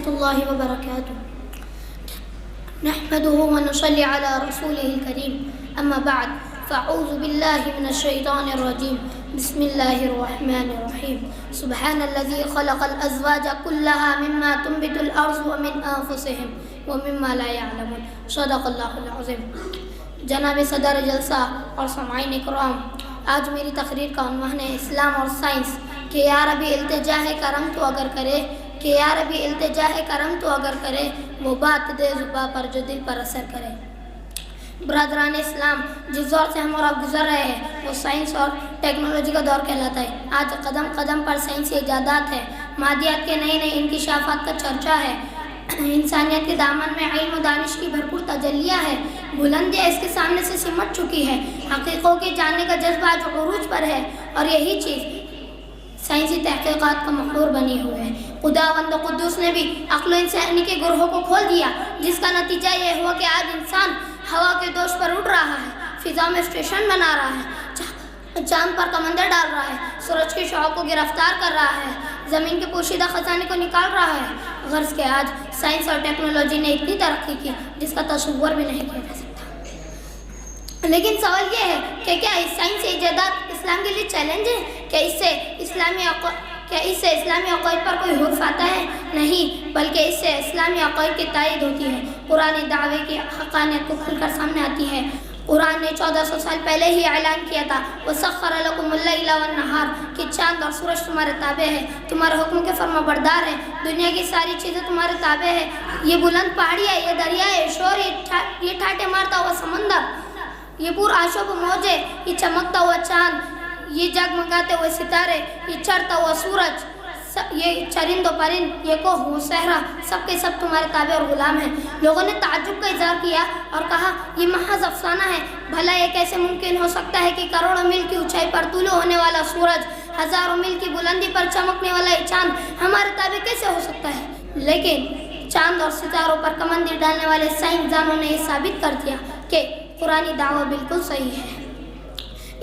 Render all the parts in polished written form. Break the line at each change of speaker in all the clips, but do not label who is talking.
ورحمۃ اللہ وبرکاتہ. نحمده ونصلي على رسوله الكريم. اما بعد فاعوذ بالله من الشيطان الرجيم. بسم الله الرحمن الرحيم. سبحان الذي خلق الازواج كلها مما تنبت الارض ومن انفسهم ومما لا يعلمون. صدق اللہ العظیم. جناب صدر جلسہ اور سامعین کرام، آج میری تقریر کا عنوان ہے اسلام اور سائنس. کہ یا ربی التجا ہے کرم تو اگر کرے، کہ یا ربی التجا ہے کرم تو اگر کرے، وہ بات دے زباں پر جو دل پر اثر کرے. برادران اسلام، جس دور سے ہم اور آپ گزر رہے ہیں وہ سائنس اور ٹیکنالوجی کا دور کہلاتا ہے. آج قدم قدم پر سائنسی ایجادات ہے، مادیات کے نئے نئے انکشافات کا چرچا ہے. انسانیت کے دامن میں علم و دانش کی بھرپور تجلیہ ہے. بلندیاں اس کے سامنے سے سمٹ چکی ہے. حقیقوں کے جاننے کا جذبہ آج عروج پر ہے، اور یہی چیز سائنسی تحقیقات کا محور بنی ہوئے ہے. خداوند قدوس نے بھی عقل و انسانی کے گروہوں کو کھول دیا، جس کا نتیجہ یہ ہوا کہ آج انسان ہوا کے دوش پر اڑ رہا ہے، فضا میں اسٹیشن بنا رہا ہے، چاند پر کمندر ڈال رہا ہے، سورج کی شعاع کو گرفتار کر رہا ہے، زمین کے پوشیدہ خزانے کو نکال رہا ہے. غرض کہ آج سائنس اور ٹیکنالوجی نے اتنی ترقی کی جس کا تصور بھی نہیں کیا جا سکتا. لیکن سوال یہ ہے کہ کیا اس سائنسی ایجادات اسلام کے لیے چیلنج ہے؟ کہ اس سے اسلامی عقائد پر کوئی حرف آتا ہے؟ نہیں، بلکہ اس سے اسلامی عقائد کی تائید ہوتی ہے. قرآن دعوے کی حقانیت کو کھل کر سامنے آتی ہے. قرآن نے 1400 سال پہلے ہی اعلان کیا تھا وَسَخَّرَ لَكُمُ اللَّيْلَ وَالنَّهَارَ کہ چاند اور سورج تمہارے تابع ہے، تمہارے حکم کے فرما بردار ہے، دنیا کی ساری چیزیں تمہارے تابع ہے. یہ بلند پہاڑیاں، یہ دریائے شور، یہ ٹھاٹے مارتا ہوا سمندر، یہ پور آشوب موجے، یہ چمکتا ہوا چاند، یہ جگمگاتے ہوئے ستارے، یہ چڑھتا ہوا سورج، یہ چرند و پرند، یہ کوہ و صحرا، سب کے سب تمہارے تابع اور غلام ہیں. لوگوں نے تعجب کا اظہار کیا اور کہا یہ محض افسانہ ہے. بھلا یہ کیسے ممکن ہو سکتا ہے کہ کروڑوں میل کی اونچائی پر طلوع ہونے والا سورج، ہزاروں میل کی بلندی پر چمکنے والا یہ چاند ہمارے تابع کیسے ہو سکتا ہے؟ لیکن چاند اور ستاروں پر کمندی ڈالنے والے سائنسدانوں نے یہ ثابت کر دیا کہ قرآنی دعویٰ بالکل صحیح ہے.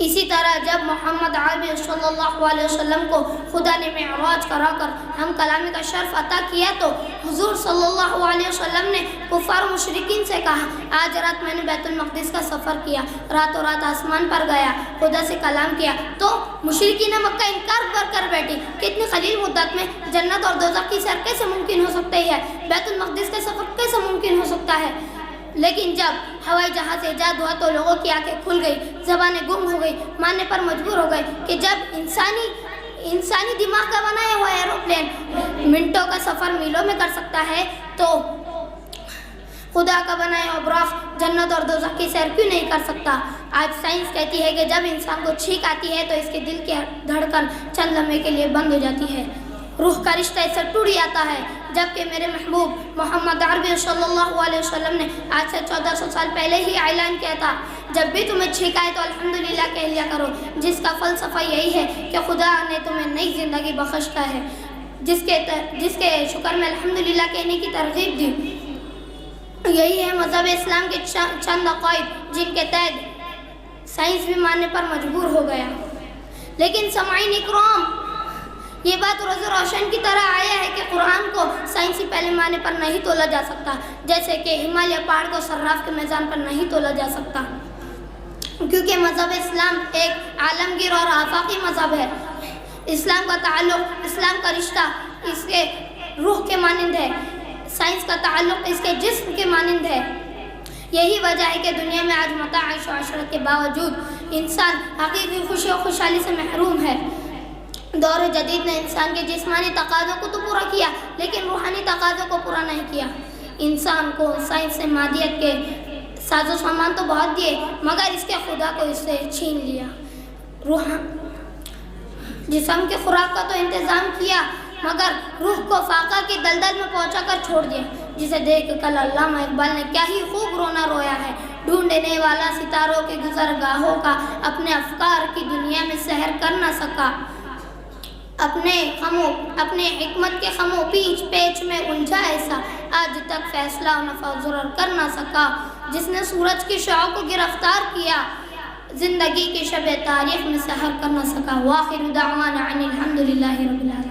اسی طرح جب محمد عربی صلی اللہ علیہ وسلم کو خدا نے معراج کرا کر ہم کلامی کا شرف عطا کیا تو حضور صلی اللہ علیہ وسلم نے کفار و مشرکین سے کہا آج رات میں نے بیت المقدس کا سفر کیا، راتوں رات آسمان پر گیا، خدا سے کلام کیا. تو مشرکین مکہ انکار کر بیٹھی کہ اتنی قلیل مدت میں جنت اور دوزخ کی سیر کیسے ممکن ہو سکتی ہے، بیت المقدس کا سفر کیسے ممکن ہو سکتا ہے. لیکن جب ہوائی جہاز ایجاد ہوا تو لوگوں کی آنکھیں کھل گئی، زبانیں گم ہو گئی، ماننے پر مجبور ہو گئے کہ جب انسانی دماغ کا بنایا ہوا ایروپلین منٹوں کا سفر میلوں میں کر سکتا ہے تو خدا کا بنایا ہوا براق جنت اور دوزخ کی سیر کیوں نہیں کر سکتا؟ آج سائنس کہتی ہے کہ جب انسان کو چھینک آتی ہے تو اس کے دل کی دھڑکن چند لمحے کے لیے بند ہو جاتی ہے، روح کا رشتہ اس سے ٹوٹ جاتا ہے. جبکہ میرے محبوب محمد عربی صلی اللہ علیہ وسلم نے آج سے 1400 سال پہلے ہی اعلان کیا تھا جب بھی تمہیں چھینک آئے تو الحمدللہ کہہ لیا کرو، جس کا فلسفہ یہی ہے کہ خدا نے تمہیں نئی زندگی بخشتا ہے، جس کے شکر میں الحمدللہ کہنے کی ترغیب دی. یہی ہے مذہب اسلام کے چند عقائد جن کے تحت سائنس بھی ماننے پر مجبور ہو گیا. لیکن سامعین اکرام، یہ بات روز روشن کی طرح آیا ہے کہ قرآن کو سائنسی پہلے معنی پر نہیں تولا جا سکتا، جیسے کہ ہمالیہ پہاڑ کو صراف کے میزان پر نہیں تولا جا سکتا، کیونکہ مذہب اسلام ایک عالمگیر اور آفاقی مذہب ہے. اسلام کا تعلق، اسلام کا رشتہ اس کے روح کے مانند ہے، سائنس کا تعلق اس کے جسم کے مانند ہے. یہی وجہ ہے کہ دنیا میں آج متاع عیش و عشرت کے باوجود انسان حقیقی خوشی و خوشحالی سے محروم ہے. دور جدید نے انسان کے جسمانی تقاضوں کو تو پورا کیا لیکن روحانی تقاضوں کو پورا نہیں کیا. انسان کو سائنس سے مادیت کے ساز و سامان تو بہت دیے مگر اس کے خدا کو اس سے چھین لیا. جسم کے خوراک کا تو انتظام کیا مگر روح کو فاقہ کی دلدل میں پہنچا کر چھوڑ دیا، جسے دیکھ کل علامہ اقبال نے کیا ہی خوب رونا رویا ہے. ڈھونڈنے والا ستاروں کے گزرگاہوں کا اپنے افکار کی دنیا میں سحر کر نہ سکا، اپنے حکمت کے خمو پیچ پیچ میں الجھا ایسا آج تک فیصلہ و نفع ضرر کر نہ سکا. جس نے سورج کی شعاع کو گرفتار کیا زندگی کی شب تاریخ میں سحر کر نہ سکا. وآخر دعوانا ان الحمدللہ رب العالمین.